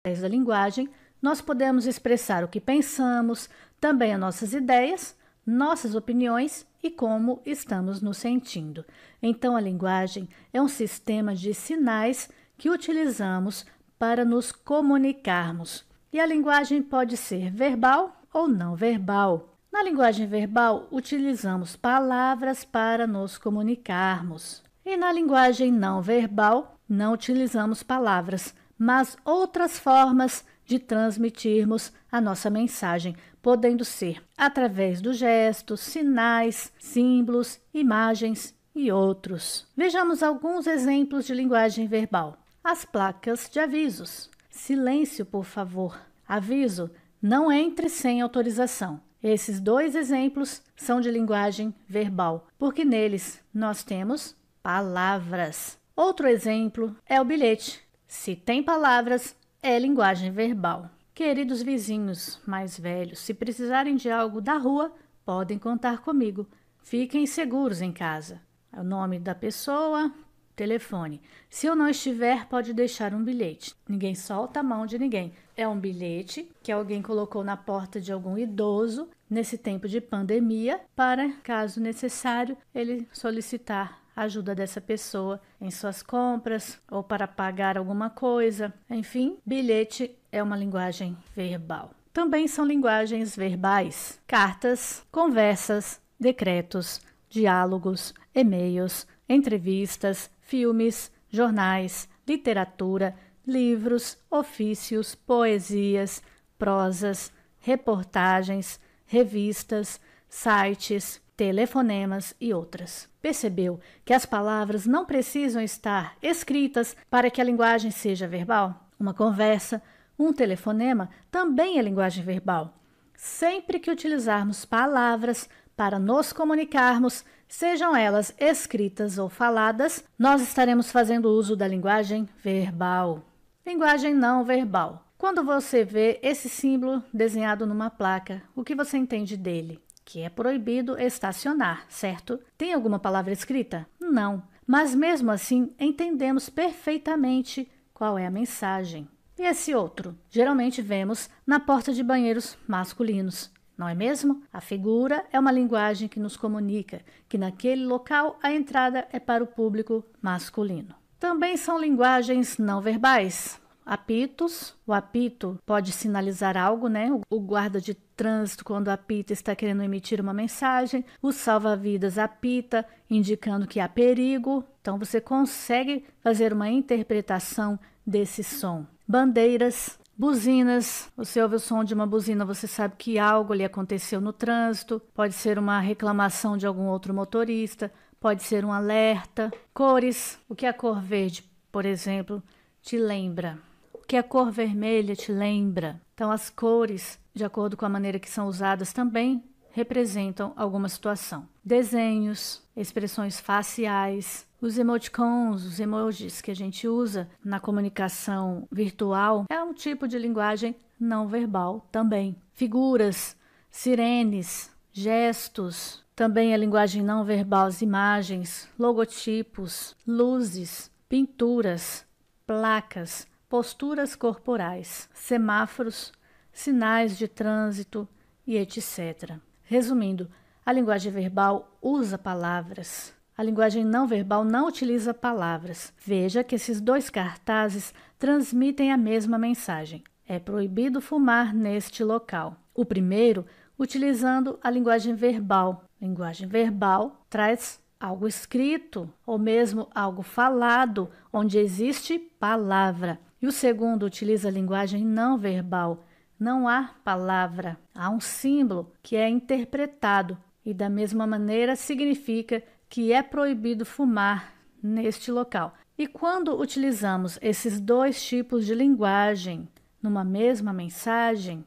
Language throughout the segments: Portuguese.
Através da linguagem, nós podemos expressar o que pensamos, também as nossas ideias, nossas opiniões e como estamos nos sentindo. Então, a linguagem é um sistema de sinais que utilizamos para nos comunicarmos. E a linguagem pode ser verbal ou não verbal. Na linguagem verbal, utilizamos palavras para nos comunicarmos. E na linguagem não verbal, não utilizamos palavras, mas outras formas de transmitirmos a nossa mensagem, podendo ser através dos gestos, sinais, símbolos, imagens e outros. Vejamos alguns exemplos de linguagem verbal. As placas de avisos. Silêncio, por favor. Aviso, não entre sem autorização. Esses dois exemplos são de linguagem verbal, porque neles nós temos palavras. Outro exemplo é o bilhete. Se tem palavras, é linguagem verbal. Queridos vizinhos mais velhos, se precisarem de algo da rua, podem contar comigo. Fiquem seguros em casa. É o nome da pessoa, telefone. Se eu não estiver, pode deixar um bilhete. Ninguém solta a mão de ninguém. É um bilhete que alguém colocou na porta de algum idoso nesse tempo de pandemia para, caso necessário, ele solicitar a ajuda dessa pessoa em suas compras ou para pagar alguma coisa. Enfim, bilhete é uma linguagem verbal. Também são linguagens verbais: cartas, conversas, decretos, diálogos, e-mails, entrevistas, filmes, jornais, literatura, livros, ofícios, poesias, prosas, reportagens, revistas, sites, telefonemas e outras. Percebeu que as palavras não precisam estar escritas para que a linguagem seja verbal? Uma conversa, um telefonema também é linguagem verbal. Sempre que utilizarmos palavras para nos comunicarmos, sejam elas escritas ou faladas, nós estaremos fazendo uso da linguagem verbal. Linguagem não verbal. Quando você vê esse símbolo desenhado numa placa, o que você entende dele? Que é proibido estacionar, certo? Tem alguma palavra escrita? Não. Mas mesmo assim, entendemos perfeitamente qual é a mensagem. E esse outro? Geralmente vemos na porta de banheiros masculinos. Não é mesmo? A figura é uma linguagem que nos comunica que naquele local a entrada é para o público masculino. Também são linguagens não verbais. Apitos. O apito pode sinalizar algo, né? O guarda de trânsito, quando apita, está querendo emitir uma mensagem. O salva-vidas apita, indicando que há perigo. Então, você consegue fazer uma interpretação desse som. Bandeiras. Buzinas, você ouve o som de uma buzina, você sabe que algo lhe aconteceu no trânsito, pode ser uma reclamação de algum outro motorista, pode ser um alerta. Cores, o que a cor verde, por exemplo, te lembra? O que a cor vermelha te lembra? Então, as cores, de acordo com a maneira que são usadas, também representam alguma situação. Desenhos, expressões faciais, os emoticons, os emojis que a gente usa na comunicação virtual é um tipo de linguagem não verbal também. Figuras, sirenes, gestos, também a linguagem não verbal, as imagens, logotipos, luzes, pinturas, placas, posturas corporais, semáforos, sinais de trânsito e etc. Resumindo, a linguagem verbal usa palavras. A linguagem não verbal não utiliza palavras. Veja que esses dois cartazes transmitem a mesma mensagem. É proibido fumar neste local. O primeiro, utilizando a linguagem verbal. Linguagem verbal traz algo escrito ou mesmo algo falado, onde existe palavra. E o segundo utiliza a linguagem não verbal. Não há palavra, há um símbolo que é interpretado e da mesma maneira significa que é proibido fumar neste local. E quando utilizamos esses dois tipos de linguagem numa mesma mensagem,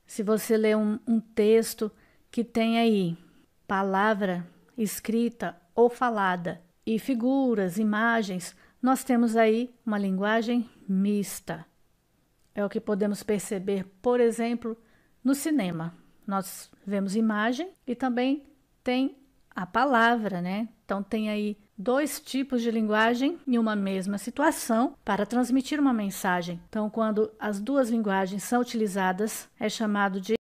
se você lê um texto que tem aí palavra escrita ou falada e figuras, imagens, nós temos aí uma linguagem mista. É o que podemos perceber, por exemplo, no cinema. Nós vemos imagem e também tem a palavra, né? Então tem aí dois tipos de linguagem em uma mesma situação para transmitir uma mensagem. Então, quando as duas linguagens são utilizadas, é chamado de